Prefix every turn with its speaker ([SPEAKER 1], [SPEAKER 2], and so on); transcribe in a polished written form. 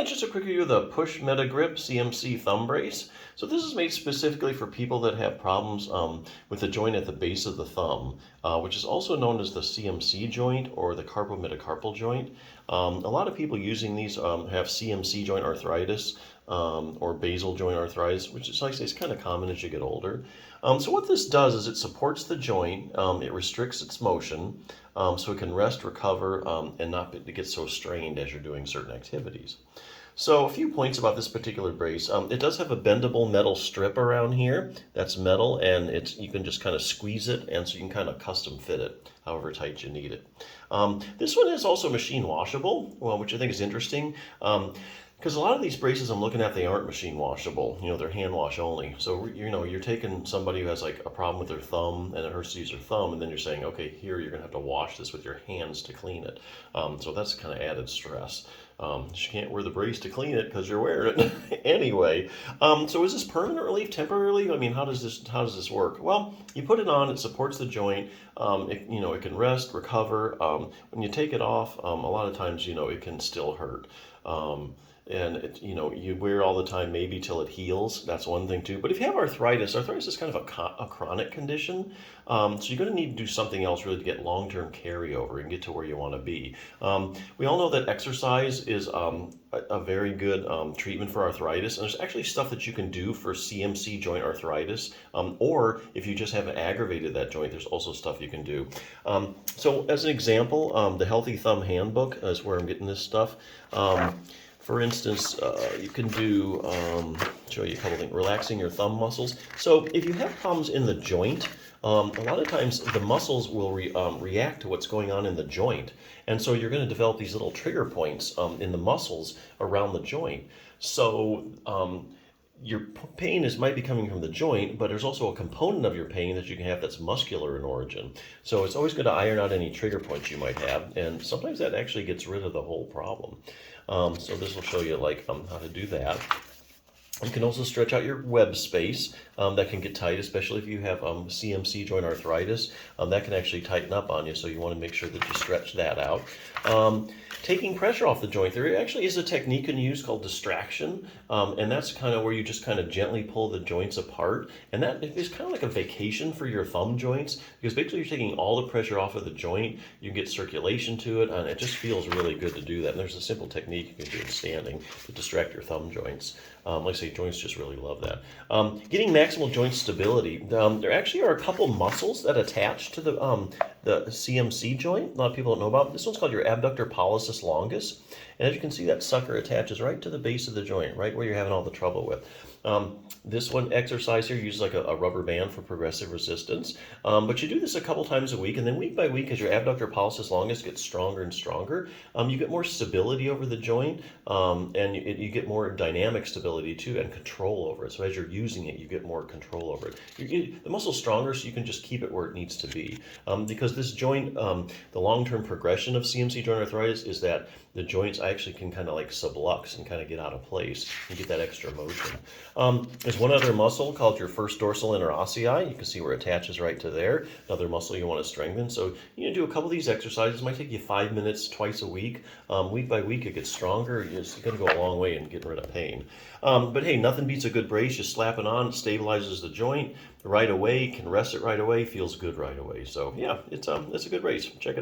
[SPEAKER 1] Yeah, just a quick review of the Push MetaGrip CMC thumb brace. So this is made specifically for people that have problems with the joint at the base of the thumb, which is also known as the CMC joint or the carpometacarpal joint. A lot of people using these have CMC joint arthritis or basal joint arthritis, which is, like I say, is kind of common as you get older. So what this does is it supports the joint, it restricts its motion, so it can rest, recover, and not get so strained as you're doing certain activities. So a few points about this particular brace. It does have a bendable metal strip around here. That's metal, and you can just kind of squeeze it, and so you can kind of custom fit it however tight you need it. This one is also machine washable, well, which I think is interesting. Because a lot of these braces I'm looking at, they aren't machine washable. They're hand wash only. So, you're taking somebody who has like a problem with their thumb and it hurts to use their thumb, and then you're saying, okay, here you're gonna have to wash this with your hands to clean it. So that's kind of added stress. You can't wear the brace to clean it because you're wearing it anyway. So is this permanent relief, temporarily? I mean, how does this work? Well, you put it on, it supports the joint. It can rest, recover. When you take it off, a lot of times, it can still hurt. And you wear it all the time, maybe till it heals. That's one thing too. But if you have arthritis is kind of a chronic condition. So you're going to need to do something else really to get long-term carryover and get to where you want to be. We all know that exercise is a very good treatment for arthritis. And there's actually stuff that you can do for CMC joint arthritis. Or if you just haven't aggravated that joint, there's also stuff you can do. So as an example, the Healthy Thumb Handbook is where I'm getting this stuff. For instance, you can do, show you a couple things, relaxing your thumb muscles. So if you have problems in the joint, a lot of times the muscles will react to what's going on in the joint. And so you're going to develop these little trigger points in the muscles around the joint. So your pain might be coming from the joint, but there's also a component of your pain that you can have that's muscular in origin. So it's always good to iron out any trigger points you might have, and sometimes that actually gets rid of the whole problem. So this will show you how to do that. You can also stretch out your web space. That can get tight, especially if you have CMC joint arthritis. That can actually tighten up on you, so you want to make sure that you stretch that out. Taking pressure off the joint. There actually is a technique you can use called distraction, and that's kind of where you just kind of gently pull the joints apart. And that is kind of like a vacation for your thumb joints, because basically you're taking all the pressure off of the joint. You get circulation to it, and it just feels really good to do that. And there's a simple technique you can do in standing to distract your thumb joints. Like I say, joints just really love that. Getting maximal joint stability. There actually are a couple muscles that attach to the CMC joint. A lot of people don't know about. This one's called your abductor pollicis longus. And as you can see, that sucker attaches right to the base of the joint, right where you're having all the trouble with. This one exercise here uses like a rubber band for progressive resistance. But you do this a couple times a week, and then week by week, as your abductor pollicis longus gets stronger and stronger, you get more stability over the joint, and you get more dynamic stability too, and control over it. So as you're using it, you get more control over it. The muscle's stronger, so you can just keep it where it needs to be. Because this joint, the long-term progression of CMC joint arthritis is that the joints actually can kind of like sublux and kind of get out of place and get that extra motion. There's one other muscle called your first dorsal interossei. You can see where it attaches right to there. Another muscle you want to strengthen. So you can do a couple of these exercises. It might take you 5 minutes twice a week. Week by week it gets stronger. It's going to go a long way in getting rid of pain. But hey, nothing beats a good brace. Just slap it on, it stabilizes the joint right away, can rest it right away, feels good right away. So yeah, it's a good brace. Check it out.